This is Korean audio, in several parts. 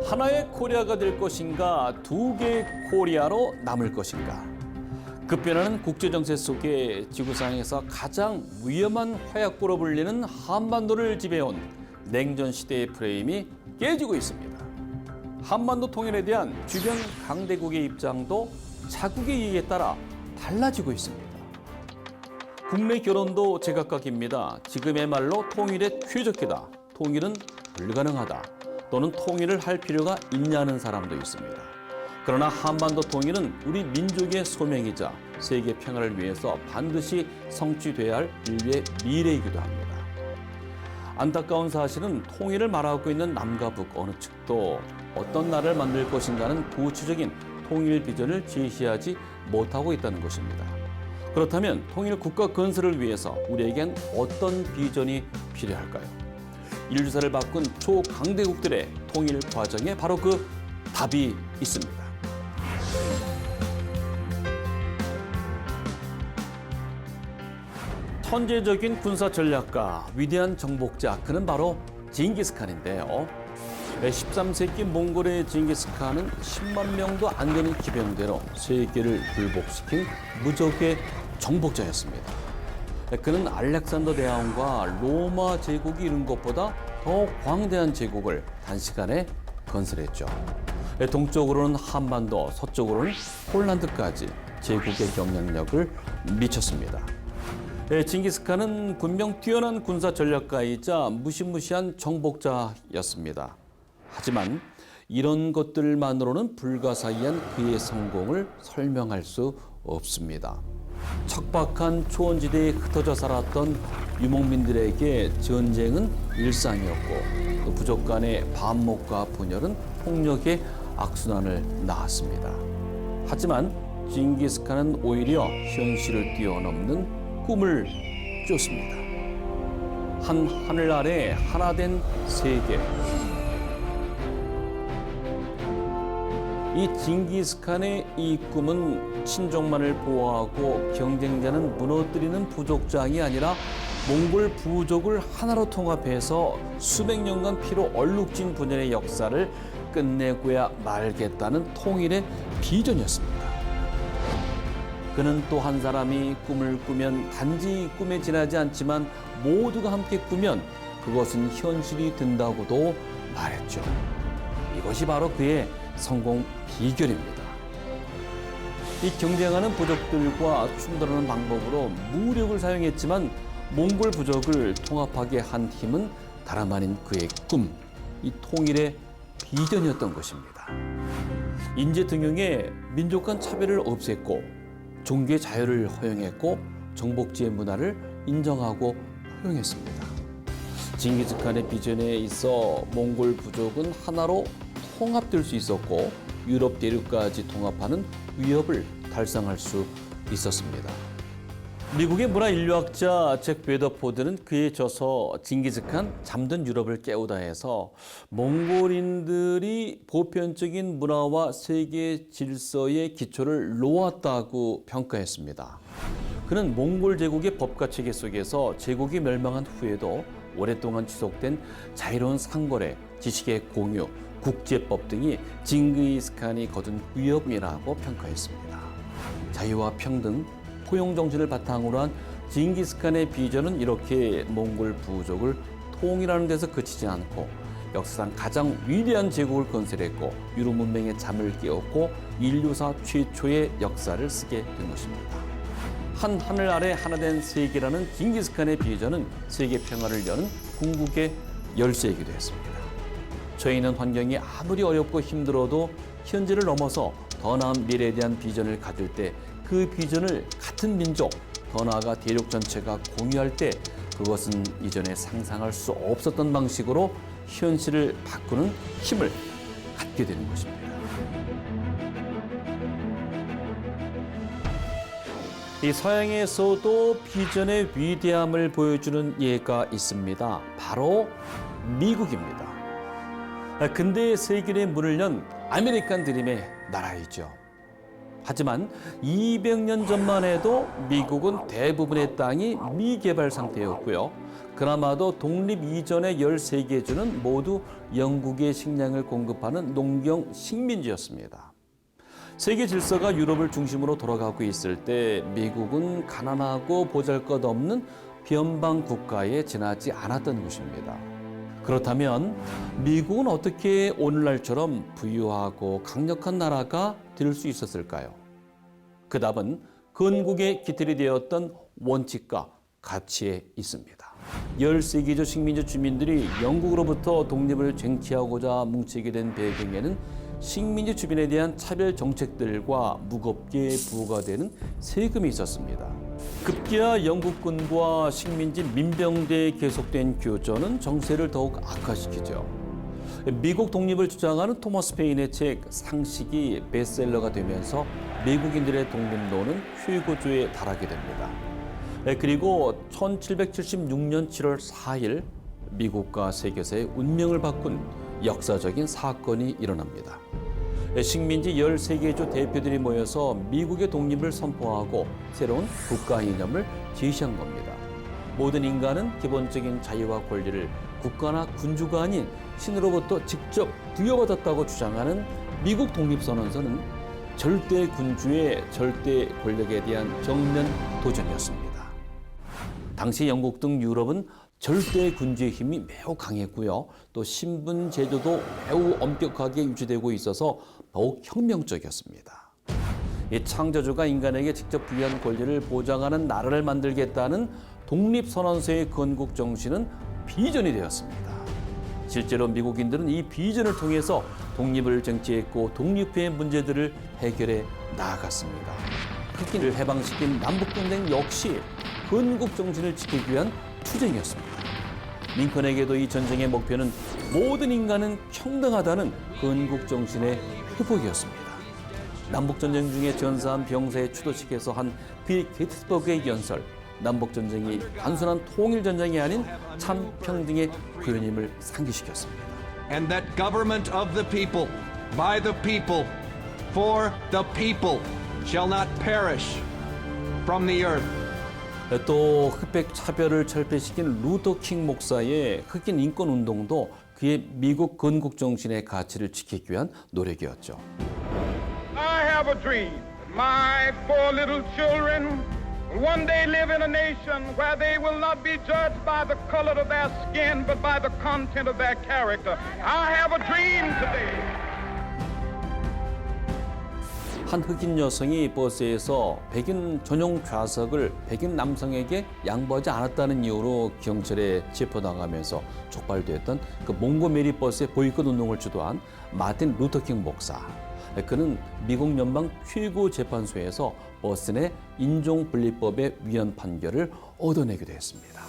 하나의 코리아가 될 것인가, 두 개의 코리아로 남을 것인가. 급변하는 국제정세 속에 지구상에서 가장 위험한 화약고로 불리는 한반도를 지배해온 냉전 시대의 프레임이 깨지고 있습니다. 한반도 통일에 대한 주변 강대국의 입장도 자국의 이익에 따라 달라지고 있습니다. 국내 결혼도 제각각입니다. 지금의 말로 통일의 최적기다, 통일은 불가능하다, 또는 통일을 할 필요가 있냐는 사람도 있습니다. 그러나 한반도 통일은 우리 민족의 소명이자 세계 평화를 위해서 반드시 성취돼야 할 인류의 미래이기도 합니다. 안타까운 사실은 통일을 말하고 있는 남과 북 어느 측도 어떤 나라를 만들 것인가는 구체적인 통일 비전을 제시하지 못하고 있다는 것입니다. 그렇다면 통일 국가 건설을 위해서 우리에겐 어떤 비전이 필요할까요? 인류사를 바꾼 초강대국들의 통일 과정에 바로 그 답이 있습니다. 천재적인 군사 전략가, 위대한 정복자, 그는 바로 징기스칸인데요. 13세기 몽골의 징기스칸은 10만 명도 안 되는 기병대로 세계를 굴복시킨 무적의 정복자였습니다. 그는 알렉산더 대왕과 로마 제국이 이룬 것보다 더 광대한 제국을 단시간에 건설했죠. 동쪽으로는 한반도, 서쪽으로는 폴란드까지 제국의 영향력을 미쳤습니다. 징기스칸은 분명 뛰어난 군사 전략가이자 무시무시한 정복자였습니다. 하지만 이런 것들만으로는 불가사의한 그의 성공을 설명할 수 없습니다. 척박한 초원지대에 흩어져 살았던 유목민들에게 전쟁은 일상이었고, 또 부족 간의 반목과 분열은 폭력의 악순환을 낳았습니다. 하지만 징기스칸은 오히려 현실을 뛰어넘는 꿈을 쫓습니다. 한 하늘 아래 하나 된 세계. 이 징기스칸의 이 꿈은 친족만을 보호하고 경쟁자는 무너뜨리는 부족장이 아니라 몽골 부족을 하나로 통합해서 수백 년간 피로 얼룩진 분열의 역사를 끝내고야 말겠다는 통일의 비전이었습니다. 그는 또 한 사람이 꿈을 꾸면 단지 꿈에 지나지 않지만 모두가 함께 꾸면 그것은 현실이 된다고도 말했죠. 이것이 바로 그의 성공 비결입니다. 이 경쟁하는 부족들과 충돌하는 방법으로 무력을 사용했지만 몽골 부족을 통합하게 한 힘은 다름 아닌 그의 꿈, 이 통일의 비전이었던 것입니다. 인재 등용에 민족 간 차별을 없앴고, 종교의 자유를 허용했고, 정복지의 문화를 인정하고 허용했습니다. 징기스칸의 비전에 있어 몽골 부족은 하나로 통합될 수 있었고, 유럽 대륙까지 통합하는 위협을 달성할 수 있었습니다. 미국의 문화인류학자 잭 베더포드는 그의 저서 징기스칸 잠든 유럽을 깨우다에서 몽골인들이 보편적인 문화와 세계 질서의 기초를 놓았다고 평가했습니다. 그는 몽골 제국의 법과 체계 속에서 제국이 멸망한 후에도 오랫동안 지속된 자유로운 상거래, 지식의 공유, 국제법 등이 징기스칸이 거둔 위협이라고 평가했습니다. 자유와 평등, 포용 정신을 바탕으로 한 징기스칸의 비전은 이렇게 몽골 부족을 통일하는 데서 그치지 않고 역사상 가장 위대한 제국을 건설했고, 유럽 문명의 잠을 깨웠고 인류사 최초의 역사를 쓰게 된 것입니다. 한 하늘 아래 하나 된 세계라는 징기스칸의 비전은 세계 평화를 여는 궁극의 열쇠이기도 했습니다. 처해 환경이 아무리 어렵고 힘들어도 현재를 넘어서 더 나은 미래에 대한 비전을 가질 때, 그 비전을 같은 민족, 더 나아가 대륙 전체가 공유할 때 그것은 이전에 상상할 수 없었던 방식으로 현실을 바꾸는 힘을 갖게 되는 것입니다. 이 서양에서도 비전의 위대함을 보여주는 예가 있습니다. 바로 미국입니다. 근대의 세계의 문을 연 아메리칸 드림의 나라이죠. 하지만 200년 전만 해도 미국은 대부분의 땅이 미개발 상태였고요. 그나마도 독립 이전의 13개 주는 모두 영국의 식량을 공급하는 농경 식민지였습니다. 세계 질서가 유럽을 중심으로 돌아가고 있을 때 미국은 가난하고 보잘것없는 변방 국가에 지나지 않았던 것입니다. 그렇다면 미국은 어떻게 오늘날처럼 부유하고 강력한 나라가 될 수 있었을까요? 그 답은 건국의 기틀이 되었던 원칙과 가치에 있습니다. 13개조 식민지 주민들이 영국으로부터 독립을 쟁취하고자 뭉치게 된 배경에는 식민지 주민에 대한 차별 정책들과 무겁게 부과가 되는 세금이 있었습니다. 급기야 영국군과 식민지 민병대에 계속된 교전은 정세를 더욱 악화시키죠. 미국 독립을 주장하는 토머스 페인의 책 상식이 베스트셀러가 되면서 미국인들의 독립론은 최고조에 달하게 됩니다. 그리고 1776년 7월 4일 미국과 세계사의 운명을 바꾼 역사적인 사건이 일어납니다. 식민지 13개 주 대표들이 모여서 미국의 독립을 선포하고 새로운 국가 이념을 제시한 겁니다. 모든 인간은 기본적인 자유와 권리를 국가나 군주가 아닌 신으로부터 직접 부여받았다고 주장하는 미국 독립선언서는 절대 군주의 절대 권력에 대한 정면 도전이었습니다. 당시 영국 등 유럽은 절대 군주의 힘이 매우 강했고요. 또 신분 제도도 매우 엄격하게 유지되고 있어서 더욱 혁명적이었습니다. 이 창조주가 인간에게 직접 부여한 권리를 보장하는 나라를 만들겠다는 독립선언서의 건국 정신은 비전이 되었습니다. 실제로 미국인들은 이 비전을 통해서 독립을 쟁취했고 독립 후의 문제들을 해결해 나아갔습니다. 흑인을 해방시킨 남북동맹 역시 건국 정신을 지키기 위한 투쟁이었습니다. 링컨에게도 이 전쟁의 목표는 모든 인간은 평등하다는 건국 정신의 회복이었습니다. 남북전쟁 중에 전사한 병사의 추도식에서 한 빌 게티스버그의 연설, 남북전쟁이 단순한 통일전쟁이 아닌 참 평등의 표현임을 상기시켰습니다. And that government of the people, by the people, for the people, shall not perish from the earth. 또 흑백 차별을 철폐시킨 루터 킹 목사의 흑인 인권 운동도 그의 미국 건국 정신의 가치를 지키기 위한 노력이었죠. I have a dream. My 4 little children will one day live in a nation where they will not be judged by the color of their skin, but by the content of their character. I have a dream today. 한 흑인 여성이 버스에서 백인 전용 좌석을 백인 남성에게 양보하지 않았다는 이유로 경찰에 체포당하면서 촉발됐던 그 몽고메리 버스의 보이콧 운동을 주도한 마틴 루터킹 목사. 그는 미국 연방 최고 재판소에서 버스 내 인종분리법의 위헌 판결을 얻어내기도 했습니다.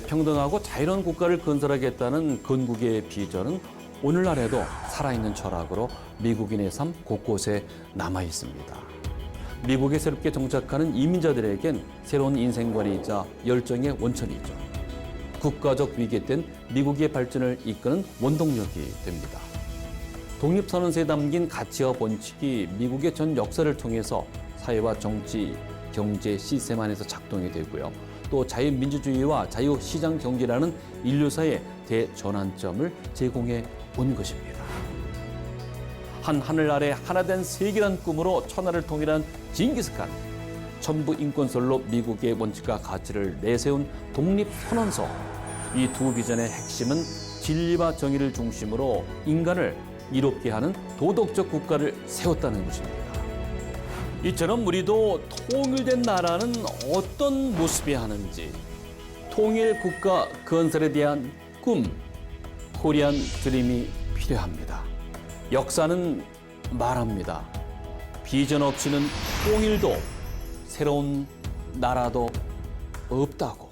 평등하고 자유로운 국가를 건설하겠다는 건국의 비전은 오늘날에도 살아있는 철학으로 미국인의 삶 곳곳에 남아 있습니다. 미국에 새롭게 정착하는 이민자들에겐 새로운 인생관이자 열정의 원천이죠. 국가적 위기 땐 미국의 발전을 이끄는 원동력이 됩니다. 독립선언서에 담긴 가치와 원칙이 미국의 전 역사를 통해서 사회와 정치, 경제 시스템 안에서 작동이 되고요. 또 자유민주주의와 자유시장 경제라는 인류사의 대전환점을 제공해 온 것입니다. 한 하늘 아래 하나 된 세계란 꿈으로 천하를 통일한 징기스칸, 천부 인권설로 미국의 원칙과 가치를 내세운 독립선언서. 이 두 비전의 핵심은 진리와 정의를 중심으로 인간을 이롭게 하는 도덕적 국가를 세웠다는 것입니다. 이처럼 우리도 통일된 나라는 어떤 모습이어야 하는지, 통일 국가 건설에 대한 꿈, 코리안 드림이 필요합니다. 역사는 말합니다. 비전 없이는 통일도 새로운 나라도 없다고.